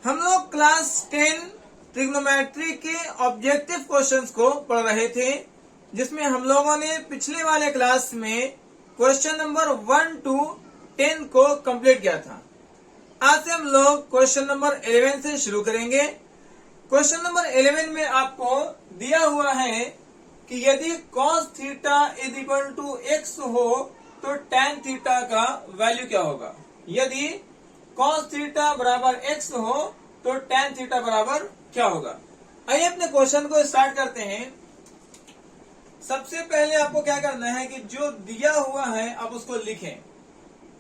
हम लोग class 10 trigonometry के ऑब्जेक्टिव क्वेश्चंस को पढ़ रहे थे, जिसमें हम लोगों ने पिछले वाले क्लास में क्वेश्चन नंबर 1 to 10 को कंप्लीट किया था। आज से हम लोग क्वेश्चन नंबर 11 से शुरू करेंगे। क्वेश्चन नंबर 11 में आपको दिया हुआ है कि यदि cos theta is equal to x हो तो tan थीटा का वैल्यू क्या होगा। यदि cos थीटा बराबर x हो तो tan थीटा बराबर क्या होगा। आइए अपने क्वेश्चन को स्टार्ट करते हैं। सबसे पहले आपको क्या करना है कि जो दिया हुआ है आप उसको लिखें।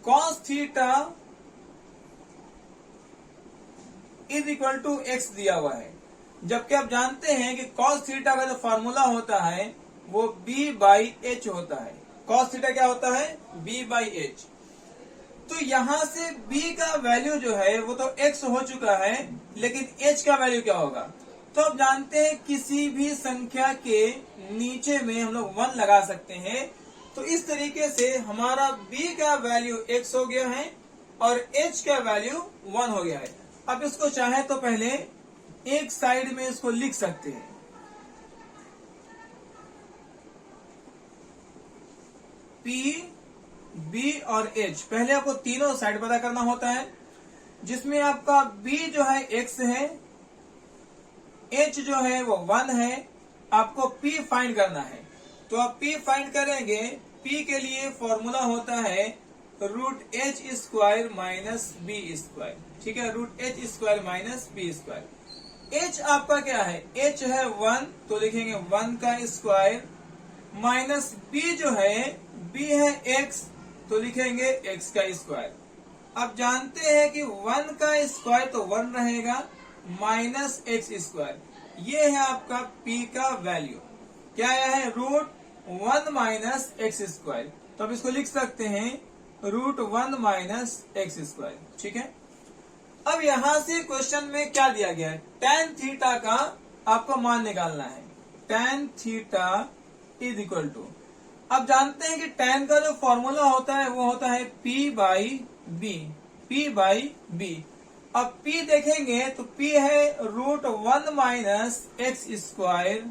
cos theta is equal to x दिया हुआ है, जबकि आप जानते हैं कि cos थीटा का जो फॉर्मूला होता है वो b बाई एच होता है। cos थीटा क्या होता है, b बाई एच। तो यहां से b का वैल्यू जो है वो तो x हो चुका है, लेकिन h का वैल्यू क्या होगा। तो आप जानते हैं किसी भी संख्या के नीचे में हम लोग 1 लगा सकते हैं। तो इस तरीके से हमारा b का वैल्यू x हो गया है और h का वैल्यू 1 हो गया है। अब इसको चाहे तो पहले एक साइड में इसको लिख सकते हैं। P, B और H, पहले आपको तीनों साइड पता करना होता है, जिसमें आपका B जो है x है, H जो है वो 1 है। आपको P फाइंड करना है, तो आप P फाइंड करेंगे। P के लिए फॉर्मूला होता है root H square minus B square. ठीक है, root H square minus B square. H आपका क्या है, H है 1, तो लिखेंगे 1 का स्क्वायर, माइनस B जो है B है x, तो लिखेंगे x का स्क्वायर। अब जानते हैं कि 1 का स्क्वायर तो 1 रहेगा, माइनस x स्क्वायर। ये है आपका P का वैल्यू। क्या आया है, रूट 1 माइनस एक्स स्क्वायर। तो अब इसको लिख सकते हैं रूट 1 माइनस एक्स स्क्वायर। ठीक है, अब यहां से क्वेश्चन में क्या दिया गया है, tan थीटा का आपको मान निकालना है। tan theta is equal to, अब जानते हैं कि tan का जो फॉर्मूला होता है वो होता है P by B. P by B. अब P देखेंगे तो P है root 1 minus X square,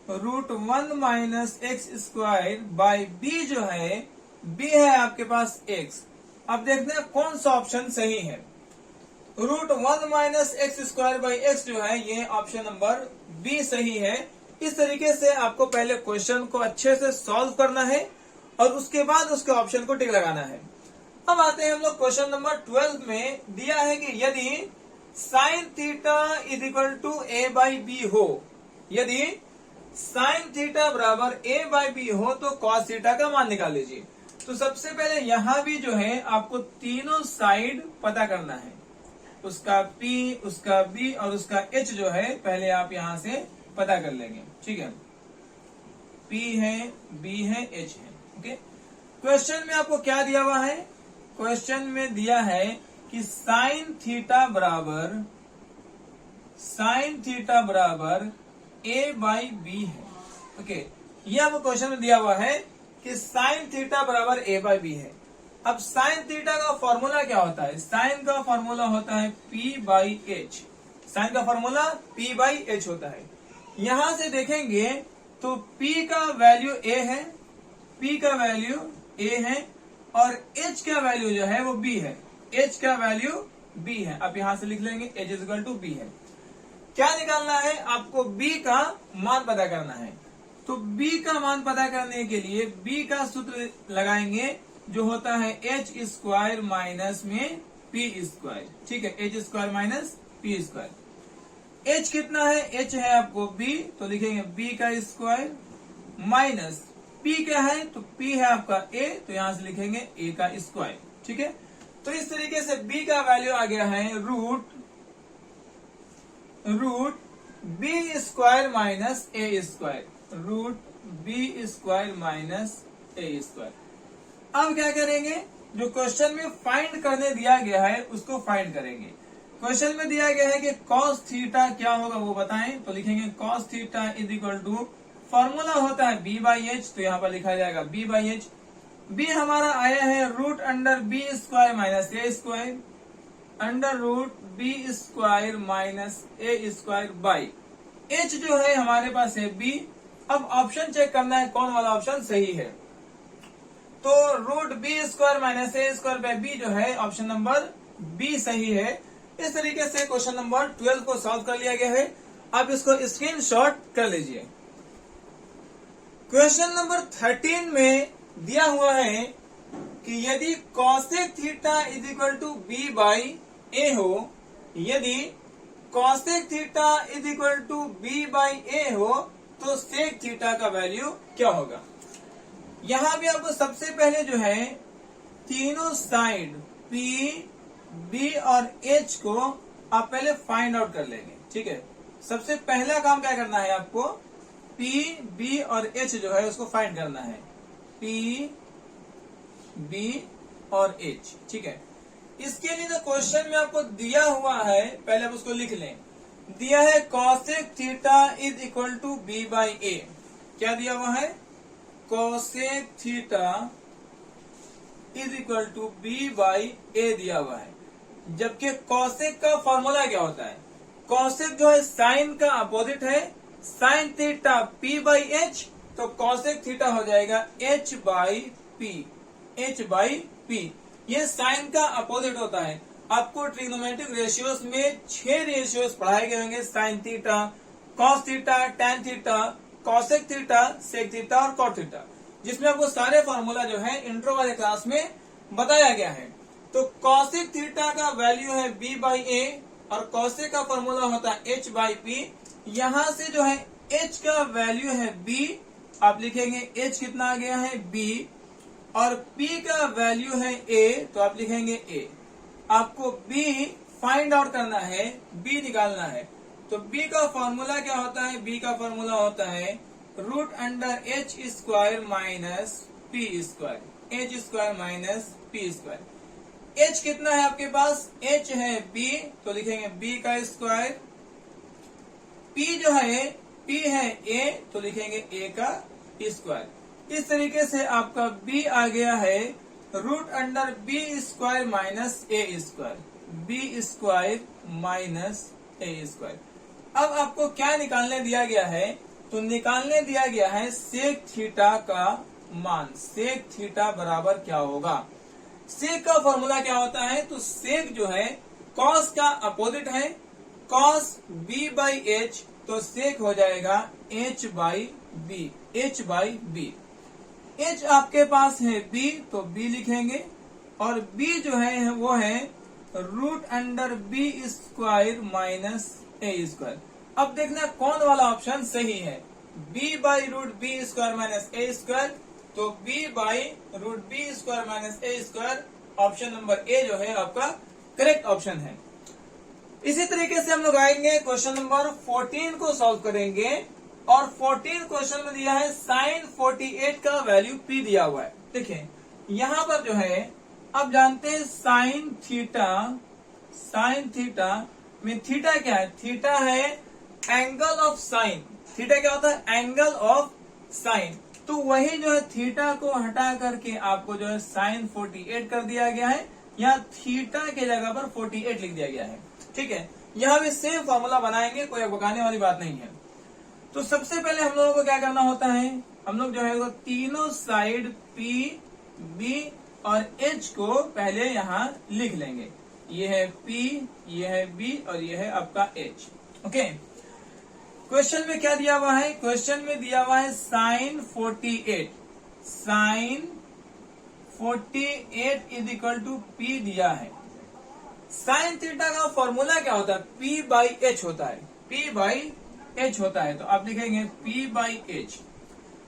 root 1 minus X square by B जो है B है आपके पास x। अब देखते हैं कौन सा ऑप्शन सही है। Root 1 minus X square by X जो है ये ऑप्शन नंबर बी सही है। इस तरीके से आपको पहले क्वेश्चन को अच्छे से सॉल्व करना है और उसके बाद उसके ऑप्शन को टिक लगाना है। अब आते हैं हम लोग क्वेश्चन नंबर 12 में। दिया है कि यदि sine theta is equal to A by B हो, यदि साइन थीटा बराबर ए बाई बी हो तो कॉस थीटा का मान निकाल लीजिए। तो सबसे पहले यहां भी जो है आपको तीनों साइड पता करना है, उसका P, उसका B और उसका H जो है पहले आप यहां से पता कर लेंगे। ठीक है, P है, B है, H है। ओके, क्वेश्चन में आपको क्या दिया हुआ है, क्वेश्चन में दिया है कि साइन थीटा बराबर A बाई बी है। ओके, ये आपको क्वेश्चन में दिया हुआ है कि साइन थीटा बराबर A बाई बी है। अब साइन थीटा का फॉर्मूला क्या होता है, साइन का फॉर्मूला होता है P बाई एच। साइन का फॉर्मूला P बाई एच होता है। यहां से देखेंगे तो P का वैल्यू A है, P का वैल्यू A है और H का वैल्यू जो है वो B है। H का वैल्यू B है। अब यहां से लिख लेंगे H is equal to B है। क्या निकालना है, आपको B का मान पता करना है। तो B का मान पता करने के लिए B का सूत्र लगाएंगे जो होता है एच स्क्वायर माइनस में P स्क्वायर। ठीक है, H square minus P square. H कितना है, H है आपको B, तो लिखेंगे B का स्क्वायर माइनस P क्या है, तो P है आपका A, तो यहां से लिखेंगे A का स्क्वायर। ठीक है, तो इस तरीके से B का वैल्यू आ गया है root B square minus A square, root B square minus A square. अब क्या करेंगे, जो क्वेश्चन में फाइंड करने दिया गया है उसको फाइंड करेंगे। क्वेश्चन में दिया गया है कि cos थीटा क्या होगा वो बताएं, तो लिखेंगे cos theta is equal to, formula होता है B बाई एच, तो यहाँ पर लिखा जाएगा B बाई एच। B हमारा आया है root under B square minus A square, under root B square minus A square by H जो है हमारे पास है बी। अब ऑप्शन चेक करना है कौन वाला ऑप्शन सही है। तो root B square minus A square by B जो है ऑप्शन नंबर बी सही है। इस तरीके से क्वेश्चन नंबर 12 को सॉल्व कर लिया गया है। आप इसको स्क्रीनशॉट कर लीजिए। क्वेश्चन नंबर 13 में दिया हुआ है कि यदि cosec theta is equal to B by A हो, यदि cosec theta is equal to B by A हो तो सेक थीटा का वैल्यू क्या होगा। यहां भी आपको सबसे पहले जो है तीनों साइड पी बी और एच को आप पहले फाइंड आउट कर लेंगे। ठीक है, सबसे पहला काम क्या करना है आपको, पी बी और एच जो है उसको फाइंड करना है, पी बी और एच। ठीक है, इसके लिए जो क्वेश्चन में आपको दिया हुआ है पहले आप उसको लिख लें। दिया है cosec theta is equal to B by A. क्या दिया हुआ है, cosec theta is equal to B by A दिया हुआ है। जबकि कॉसेक का फॉर्मूला क्या होता है, कॉसेक जो है साइन का अपोजिट है, sine theta P by H, तो कॉसेक थीटा हो जाएगा H by P, H by P. ये साइन का अपोजिट होता है। आपको ट्रिग्नोमेट्रिक रेशियोज में 6 रेशियोज पढ़ाए गए होंगे, sine theta, cos theta, tan theta, cosec theta, sec theta और कॉट थीटा, जिसमें आपको सारे फॉर्मूला जो है इंट्रो वाले क्लास में बताया गया है। तो कॉसेक थीटा का वैल्यू है बी बाई ए और कॉसेक का फॉर्मूला होता है एच बाई पी। यहां से जो है एच का वैल्यू है बी, आप लिखेंगे एच कितना आ गया है बी, और P का वैल्यू है A, तो आप लिखेंगे A। आपको B फाइंड आउट करना है, B निकालना है। तो B का फॉर्मूला क्या होता है, B का फॉर्मूला होता है root under H square minus P square, H square minus P square. H कितना है आपके पास, H है B, तो लिखेंगे B का स्क्वायर। P जो है P है A, तो लिखेंगे A का स्क्वायर। इस तरीके से आपका b आ गया है root under B square minus A square, B square minus A square. अब आपको क्या निकालने दिया गया है, तो निकालने दिया गया है सेक थीटा का मान। सेक थीटा बराबर क्या होगा, सेक का फॉर्मूला क्या होता है, तो सेक जो है कॉस का अपोजिट है, कॉस बी बाई एच, तो सेक हो जाएगा H by B, H by B. H आपके पास है b, तो b लिखेंगे, और b जो है वो है root under B square minus A square. अब देखना कौन वाला ऑप्शन सही है, b by root B square minus A square, तो b by root B square minus A square, option number A जो है आपका करेक्ट ऑप्शन है। इसी तरीके से हम लोग आएंगे क्वेश्चन नंबर 14 को सॉल्व करेंगे, और 14 क्वेश्चन में दिया है साइन 48 का वैल्यू p दिया हुआ है। देखिए यहां पर जो है अब जानते हैं साइन थीटा में थीटा क्या है, थीटा है एंगल ऑफ साइन। थीटा क्या होता है, एंगल ऑफ साइन। तो वही जो है थीटा को हटा करके आपको जो है साइन 48 कर दिया गया है, यहाँ थीटा के जगह पर 48 लिख दिया गया है। ठीक है, यहाँ भी सेम फॉर्मूला बनाएंगे, कोई बकाने वाली बात नहीं है। तो सबसे पहले हम लोगों को क्या करना होता है, हम लोग जो है वो तीनों साइड P, B और H को पहले यहाँ लिख लेंगे। ये है P, ये है B और ये है आपका H। ओके, क्वेश्चन में क्या दिया हुआ है, क्वेश्चन में दिया हुआ है sine 48, sine 48 is equal to P दिया है। साइन थीटा का फॉर्मूला क्या होता है, P बाई H होता है, P बाई H होता है, तो आप लिखेंगे P बाई H।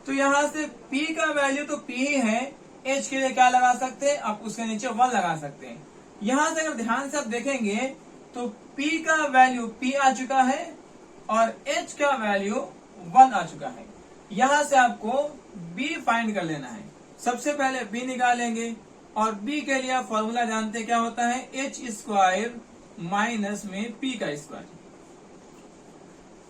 तो यहां से P का वैल्यू तो P ही है, H के लिए क्या लगा सकते हैं, आप उसके नीचे 1 लगा सकते हैं। यहां से अगर ध्यान से आप देखेंगे तो P का वैल्यू P आ चुका है और H का वैल्यू 1 आ चुका है। यहां से आपको B फाइंड कर लेना है। सबसे पहले B निकालेंगे, और B के लिए आप फॉर्मूला जानते हैं क्या होता है, H स्क्वायर माइनस में P का स्क्वायर।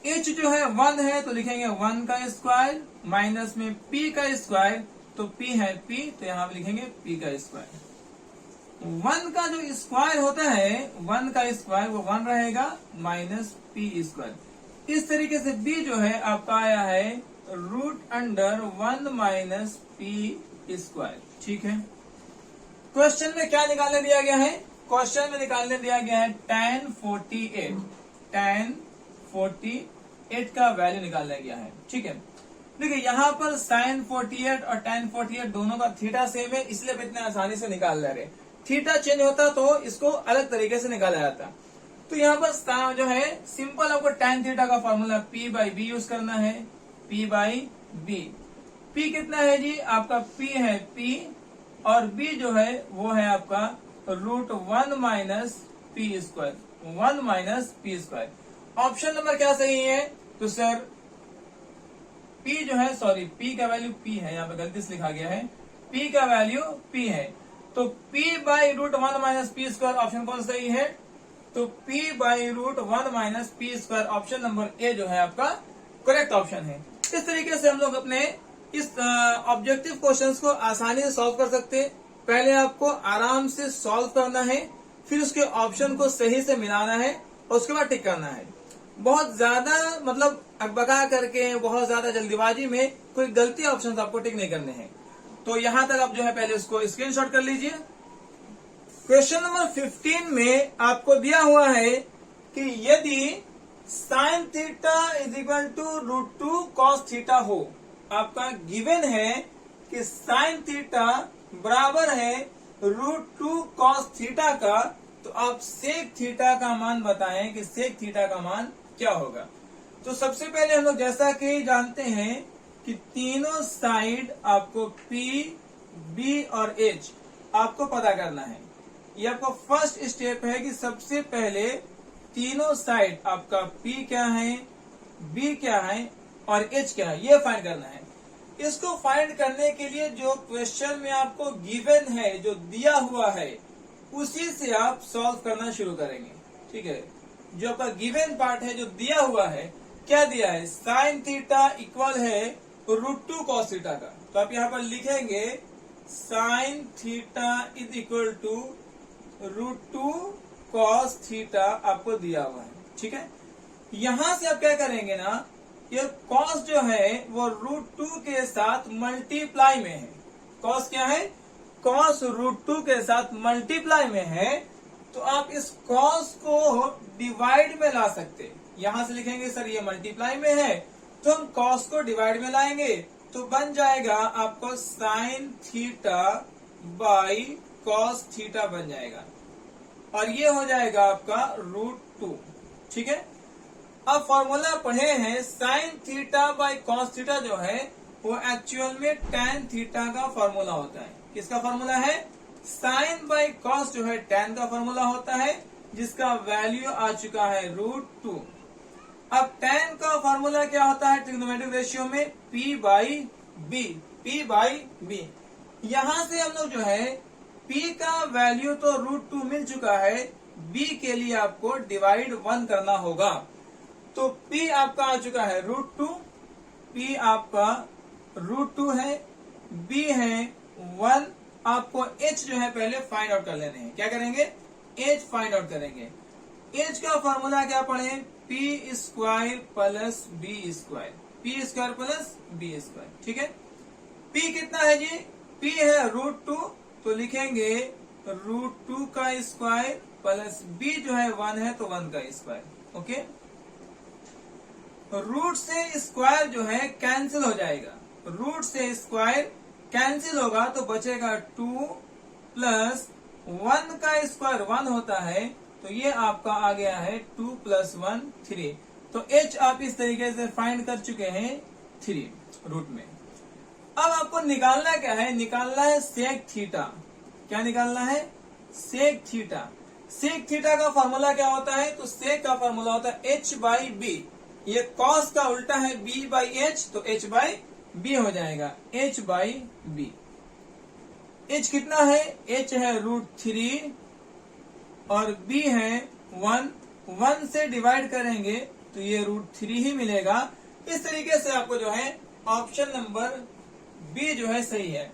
H जो है 1 है, तो लिखेंगे 1 का स्क्वायर माइनस में P का स्क्वायर, तो P है P, तो यहाँ लिखेंगे P का स्क्वायर। 1 का जो स्क्वायर होता है, 1 का स्क्वायर वो 1 रहेगा माइनस पी स्क्वायर। इस तरीके से b जो है आपका आया है √1 माइनस पी स्क्वायर। ठीक है, क्वेश्चन में क्या निकालने दिया गया है? क्वेश्चन में निकालने दिया गया है tan 48 का वैल्यू निकाला गया है। ठीक है, देखिए यहाँ पर sin 48 और tan 48 दोनों का थीटा सेम है, इसलिए हम इतने आसानी से निकाल ले रहे। थीटा चेंज होता तो इसको अलग तरीके से निकाला जाता। तो यहाँ पर जो है सिंपल आपको tan थीटा का formula p by B use करना है, p बाई बी। p कितना है जी? आपका p है p और b जो है वो है आपका √1 minus P square, 1 minus P square. Option number क्या सही है? तो सर p जो है, सॉरी p का वैल्यू p है, यहाँ पे गलती से लिखा गया है, p का वैल्यू p है। तो p by √1 minus P square option कौन सही है? तो p by √1 minus P square option number A जो है आपका करेक्ट ऑप्शन है। इस तरीके से हम लोग अपने इस ऑब्जेक्टिव क्वेश्चंस को आसानी से सॉल्व कर सकते हैं। पहले आपको आराम से सॉल्व करना है, फिर उसके ऑप्शन को सही से मिलाना है और उसके बाद टिक करना है। बहुत ज्यादा मतलब अकबका करके, बहुत ज्यादा जल्दीबाजी में कोई गलती ऑप्शन आपको टिक नहीं करने हैं। तो यहां तक आप जो है पहले उसको स्क्रीनशॉट कर लीजिए। क्वेश्चन नंबर 15 में आपको दिया हुआ है कि यदि sine theta is equal to √2 cos theta हो, आपका गिवन है कि साइन थीटा बराबर है √2 कॉस थीटा का, तो आप सेक थीटा का मान बताएं कि सेक थीटा का मान क्या होगा। तो सबसे पहले हम लोग जैसा कि जानते हैं कि तीनों साइड आपको P, B और H आपको पता करना है। ये आपका फर्स्ट स्टेप है कि सबसे पहले तीनों साइड आपका P क्या है, B क्या है और H क्या है, ये फाइंड करना है। इसको फाइंड करने के लिए जो क्वेश्चन में आपको गिवन है, जो दिया हुआ है, उसी से आप सॉल्व करना शुरू करेंगे। ठीक है, जो आपका गिवन पार्ट है, जो दिया हुआ है, क्या दिया है? साइन थीटा इक्वल है √2 कॉस थीटा का। तो आप यहाँ पर लिखेंगे sine theta is equal to √2 cos theta आपको दिया हुआ है। ठीक है, यहां से आप क्या करेंगे ना, ये कॉस जो है वो √2 के साथ मल्टीप्लाई में है। कॉस क्या है? कॉस √2 के साथ मल्टीप्लाई में है। तो आप इस कॉस को डिवाइड में ला सकते। यहां से लिखेंगे सर ये मल्टीप्लाई में है, तो हम कॉस को डिवाइड में लाएंगे, तो बन जाएगा आपको sine theta by cos theta बन जाएगा, और ये हो जाएगा आपका √2। ठीक है, अब फॉर्मूला पढ़े हैं, sine theta by cos theta जो है वो एक्चुअल में tan थीटा का फॉर्मूला होता है। किसका फॉर्मूला है? साइन बाई कॉस जो है tan का फॉर्मूला होता है, जिसका वैल्यू आ चुका है √2। अब tan का फॉर्मूला क्या होता है ट्रिग्नोमेट्रिक रेशियो में? P by B, P by B. यहां से हम लोग जो है P का वैल्यू तो √2 मिल चुका है, B के लिए आपको डिवाइड 1 करना होगा। तो P आपका आ चुका है √2, P आपका √2 है, B है 1। आपको H जो है पहले फाइंड आउट कर लेने हैं। क्या करेंगे? H फाइंड आउट करेंगे। H का फॉर्मूला क्या पढ़े? P square plus B square, P square plus B square. ठीक है, P कितना है जी? P है √2, तो लिखेंगे √2 का स्क्वायर प्लस B जो है 1 है, तो 1 का स्क्वायर। ओके, रूट से स्क्वायर जो है कैंसिल हो जाएगा, रूट से स्क्वायर कैंसिल होगा तो बचेगा 2 प्लस 1 का स्क्वायर 1 होता है, तो ये आपका आ गया है 2 प्लस 1 3। तो H आप इस तरीके से फाइंड कर चुके हैं 3 रूट में। अब आपको निकालना क्या है? निकालना है सेक थीटा। क्या निकालना है? Sec theta. सेक थीटा का फॉर्मूला क्या होता है? तो सेक का फॉर्मूला होता है H बाई बी। ये कॉस का उल्टा है B बाई H, तो H बाई B हो जाएगा, H बाई B। H कितना है? H है √3 और B है 1। 1 से डिवाइड करेंगे तो ये √3 ही मिलेगा। इस तरीके से आपको जो है ऑप्शन नंबर B जो है सही है।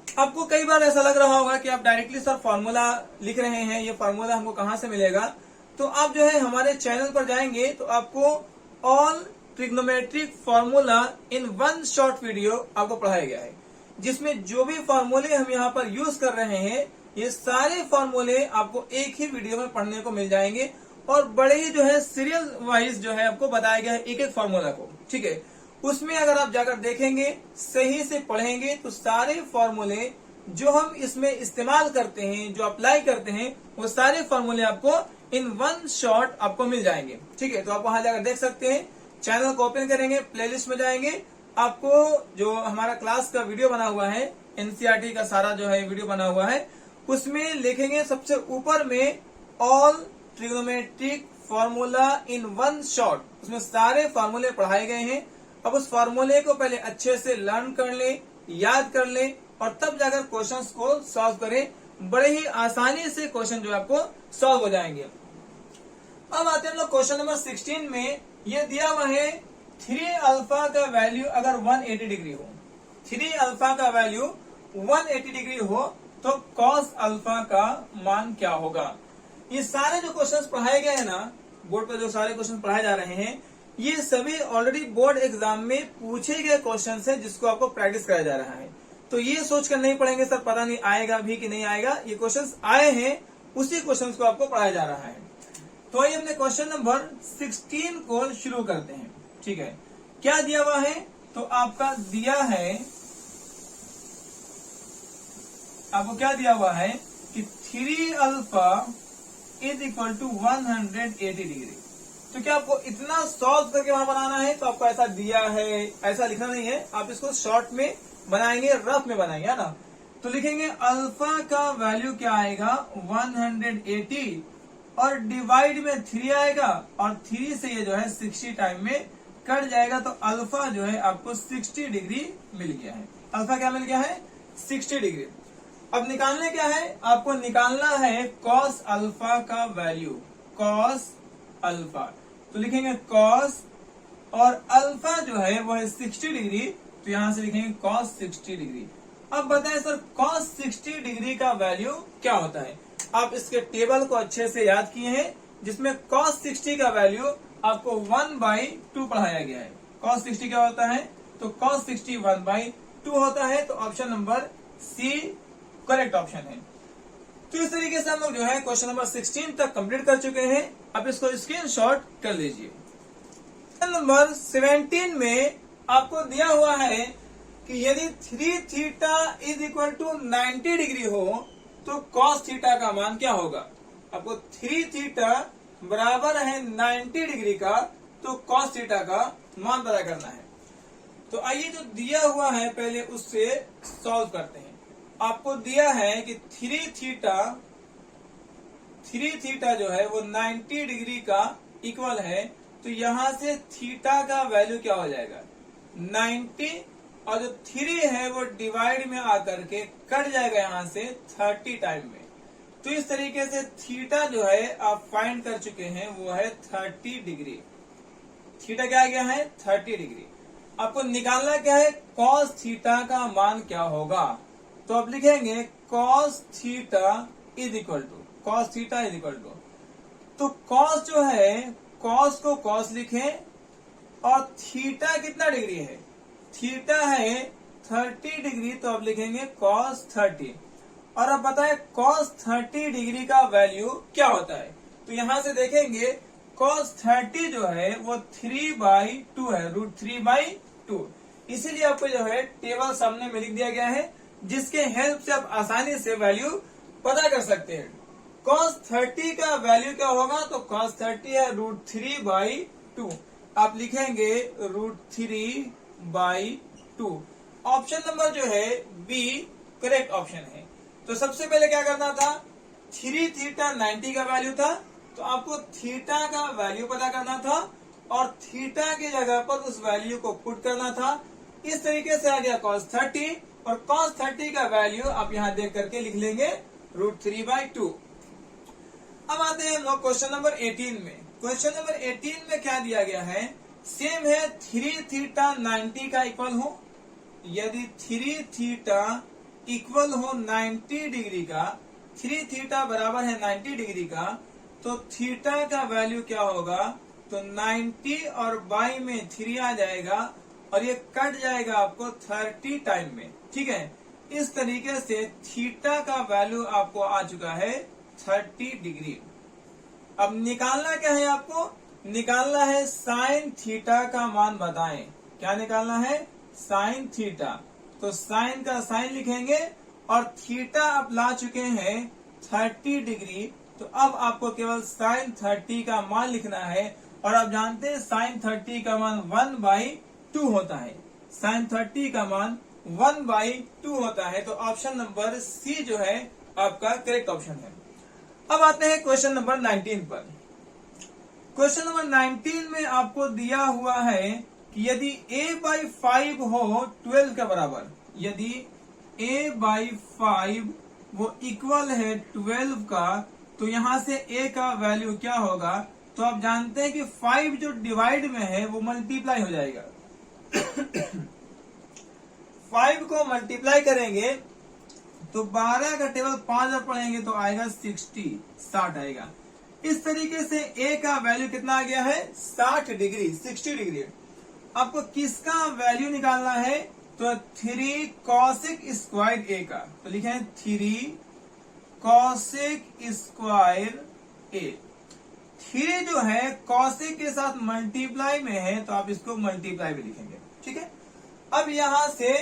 आपको कई बार ऐसा लग रहा होगा कि आप डायरेक्टली सर फॉर्मूला लिख रहे हैं, ये फॉर्मूला हमको कहाँ से मिलेगा? तो आप जो है हमारे चैनल पर जाएंगे तो आपको all trigonometric formula in one short video आपको पढ़ाया गया है, जिसमें जो भी फॉर्मूले हम यहाँ पर यूज कर रहे हैं ये सारे फॉर्मूले आपको एक ही वीडियो में पढ़ने को मिल जाएंगे और बड़े ही जो है सीरियल वाइज जो है आपको बताया गया है एक एक फॉर्मूला को। ठीक है, उसमें अगर आप जाकर देखेंगे, सही से पढ़ेंगे तो सारे फॉर्मूले जो हम इसमें इस्तेमाल करते हैं, जो अप्लाई करते हैं, वो सारे फॉर्मूले आपको इन वन शॉट आपको मिल जाएंगे। ठीक है, तो आप वहां जाकर देख सकते हैं। चैनल को ओपन करेंगे, प्लेलिस्ट में जाएंगे, आपको जो हमारा क्लास का वीडियो बना हुआ है, एनसीईआरटी का सारा जो है वीडियो बना हुआ है, उसमें लिखेंगे सबसे ऊपर में all trigonometric formula in one shot, उसमें सारे फॉर्मूले पढ़ाए गए हैं। अब उस फॉर्मूले को पहले अच्छे से लर्न कर ले, याद कर ले और तब जाकर क्वेश्चंस को सॉल्व करें। बड़े ही आसानी से क्वेश्चन जो आपको सॉल्व हो जाएंगे। अब आते हैं हम लोग क्वेश्चन नंबर 16 में। ये दिया हुआ है 3 अल्फा का वैल्यू अगर 180 डिग्री हो, 3 अल्फा का वैल्यू 180 डिग्री हो तो कॉस अल्फा का मान क्या होगा? ये सारे जो क्वेश्चंस पढ़ाए गए हैं ना, बोर्ड पर जो सारे क्वेश्चन पढ़ाए जा रहे हैं, ये सभी ऑलरेडी बोर्ड एग्जाम में पूछे गए क्वेश्चन है, जिसको आपको प्रैक्टिस कराया जा रहा है। तो ये सोचकर नहीं पढ़ेंगे सर पता नहीं आएगा भी कि नहीं आएगा, ये क्वेश्चंस आए हैं, उसी क्वेश्चंस को आपको पढ़ाया जा रहा है। तो आइए अपने क्वेश्चन नंबर 16 को शुरू करते हैं। ठीक है, क्या दिया हुआ है? तो आपका दिया है, आपको क्या दिया हुआ है कि 3 alpha is equal to 180 degree. तो क्या आपको इतना सॉल्व करके वहां बनाना है? तो आपको ऐसा दिया है, ऐसा लिखना नहीं है, आप इसको शॉर्ट में बनाएंगे, रफ में बनाएंगे, है ना। तो लिखेंगे अल्फा का वैल्यू क्या आएगा 180 और डिवाइड में 3 आएगा और 3 से ये जो है 60 टाइम में कट जाएगा, तो अल्फा जो है आपको 60 डिग्री मिल गया है। अल्फा क्या मिल गया है? 60 डिग्री। अब निकालने क्या है? आपको निकालना है कॉस अल्फा का वैल्यू, कॉस अल्फा। तो लिखेंगे कॉस और अल्फा जो है वो है 60 डिग्री, तो यहां से लिखेंगे कॉस 60 डिग्री। अब बताएं सर कॉस 60 डिग्री का वैल्यू क्या होता है? आप इसके टेबल को अच्छे से याद किए हैं, जिसमें कॉस 60 का वैल्यू आपको 1/2 पढ़ाया गया है। कॉस 60 क्या होता है? तो कॉस 60 1/2 होता है। तो option number C correct option है। तो इस तरीके से हम लोग जो है क्वेश्चन नंबर 16 तक कंप्लीट कर चुके हैं। अब इसको स्क्रीनशॉट कर लीजिए। क्वेश्चन नंबर 17 में आपको दिया हुआ है कि यदि 3 theta is equal to 90 degree हो तो कॉस थीटा का मान क्या होगा? आपको 3 थीटा बराबर है 90 डिग्री का, तो कॉस थीटा का मान पता करना है। तो आइए जो दिया हुआ है पहले उससे सॉल्व करते हैं। आपको दिया है कि 3 थीटा जो है वो 90 डिग्री का इक्वल है, तो यहां से थीटा का वैल्यू क्या हो जाएगा 90, और जो 3 है वो डिवाइड में आकर के कट जाएगा यहां से 30 टाइम में। तो इस तरीके से थीटा जो है आप फाइंड कर चुके हैं, वो है 30 डिग्री। थीटा क्या आ गया है 30 डिग्री। आपको निकालना क्या है? कॉस थीटा का मान क्या होगा? तो आप लिखेंगे cos theta is equal to, cos theta is equal to, तो कॉस जो है कॉस को कॉस लिखें और थीटा कितना डिग्री है? थीटा है 30 डिग्री, तो आप लिखेंगे कॉस 30। और अब बताएं कॉस 30 डिग्री का वैल्यू क्या होता है? तो यहां से देखेंगे कॉस 30 जो है वो 3/2 है, √3/2। इसीलिए आपको जो है टेबल सामने में लिख दिया गया है, जिसके हेल्प से आप आसानी से वैल्यू पता कर सकते हैं। cos 30 का वैल्यू क्या होगा? तो cos 30 है √3/2, आप लिखेंगे √3/2। ऑप्शन नंबर जो है बी करेक्ट ऑप्शन है। तो सबसे पहले क्या करना था? 3 थीटा 90 का वैल्यू था, तो आपको थीटा का वैल्यू पता करना था और थीटा की जगह पर उस वैल्यू को पुट करना था। इस तरीके से आ गया cos 30 और cos 30 का वैल्यू आप यहां देख करके लिख लेंगे √3/2। अब आते हैं हम लोग क्वेश्चन नंबर 18 में। क्वेश्चन नंबर 18 में क्या दिया गया है? सेम है 3 थीटा 90 का इक्वल हो। यदि 3 थीटा इक्वल हो 90 डिग्री का, 3 थीटा बराबर है 90 डिग्री का, तो थीटा का वैल्यू क्या होगा, तो 90 और बाई में 3 आ जाएगा और ये कट जाएगा आपको 30 टाइम में। ठीक है, इस तरीके से थीटा का वैल्यू आपको आ चुका है 30 डिग्री। अब निकालना क्या है, आपको निकालना है साइन थीटा का मान बताएं। क्या निकालना है, साइन थीटा। तो साइन का साइन लिखेंगे और थीटा आप ला चुके हैं 30 डिग्री, तो अब आपको केवल साइन 30 का मान लिखना है। और आप जानते हैं साइन 30 का मान 1/2 होता है। साइन 30 का मान 1/2 होता है। तो ऑप्शन नंबर सी जो है आपका करेक्ट ऑप्शन है। अब आते हैं क्वेश्चन नंबर 19 पर। क्वेश्चन नंबर 19 में आपको दिया हुआ है कि यदि a/5 हो 12 के बराबर, यदि a/5 वो इक्वल है 12 का, तो यहां से a का वैल्यू क्या होगा, तो आप जानते हैं कि 5 जो डिवाइड में है वो मल्टीप्लाई हो जाएगा। 5 को मल्टीप्लाई करेंगे तो 12 का टेबल 5 बार पढ़ेंगे तो आएगा 60 आएगा। इस तरीके से a का वैल्यू कितना आ गया है, 60 डिग्री। आपको किसका वैल्यू निकालना है, तो 3 कॉसेक स्क्वायर a का, तो लिखे हैं 3 कॉसेक स्क्वायर a। 3 जो है कॉसेक के साथ मल्टीप्लाई में है, तो आप इसको मल्टीप्लाई में लिखेंगे। ठीक है, अब यहां से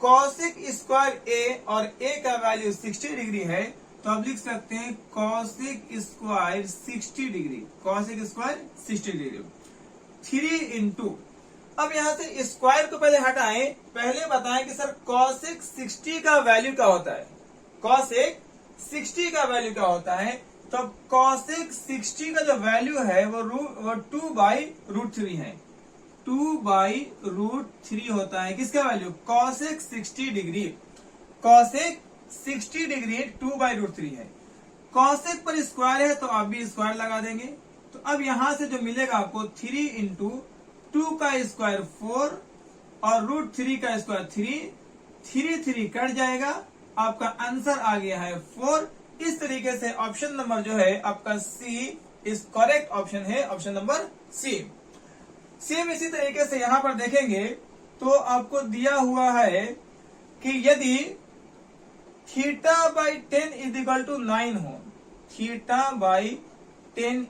कॉसेक स्क्वायर a और a का वैल्यू 60 डिग्री है, तो आप लिख सकते हैं cosec square 60 degree, cosec square 60 degree 3 into. अब यहां से स्क्वायर को पहले हटाएं, पहले बताएं कि सर कॉसेक 60 का वैल्यू क्या होता है, कॉसेक 60 का वैल्यू क्या होता है। तो कॉसेक 60 का जो वैल्यू है वो 2/√3 है, 2/√3 होता है। किसका value, cosec 60 degree, cosec 60 degree 2/√3 है। कॉसेक पर स्क्वायर है तो आप भी स्क्वायर लगा देंगे। तो अब यहां से जो मिलेगा आपको 3 इंटू 2 का स्क्वायर 4 और √3 का स्क्वायर 3 कट जाएगा, आपका आंसर आ गया है 4। इस तरीके से ऑप्शन नंबर जो है आपका सी इस करेक्ट ऑप्शन है, ऑप्शन नंबर सी। सेम इसी तरीके से यहां पर देखेंगे तो आपको दिया हुआ है कि यदि θ/10 इज इक्वल टू 9 हो, θ/10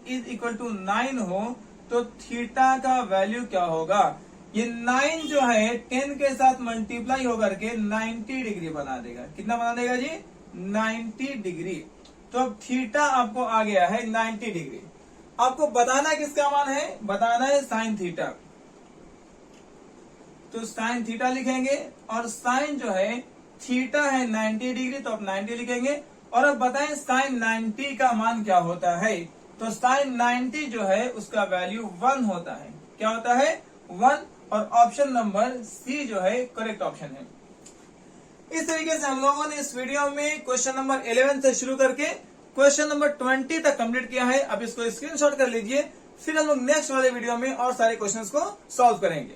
इज इक्वल टू 9 हो, तो थीटा का वैल्यू क्या होगा। ये 9 जो है 10 के साथ मल्टीप्लाई होकर के 90 डिग्री बना देगा। कितना बना देगा जी, 90 डिग्री। तो अब थीटा आपको आ गया है 90 डिग्री। आपको बताना किसका मान है, बताना है साइन थीटा। तो साइन थीटा लिखेंगे और साइन जो है थीटा है 90 डिग्री, तो आप 90 लिखेंगे। और अब बताएं साइन 90 का मान क्या होता है, तो साइन 90 जो है उसका वैल्यू 1 होता है। क्या होता है, 1। और ऑप्शन नंबर सी जो है करेक्ट ऑप्शन है। इस तरीके से हम लोगों ने इस वीडियो में क्वेश्चन नंबर 11 से शुरू करके क्वेश्चन नंबर 20 तक कंप्लीट किया है। अब इसको स्क्रीनशॉट कर लीजिए, फिर हम लोग नेक्स्ट वाले वीडियो में और सारे क्वेश्चंस को सॉल्व करेंगे।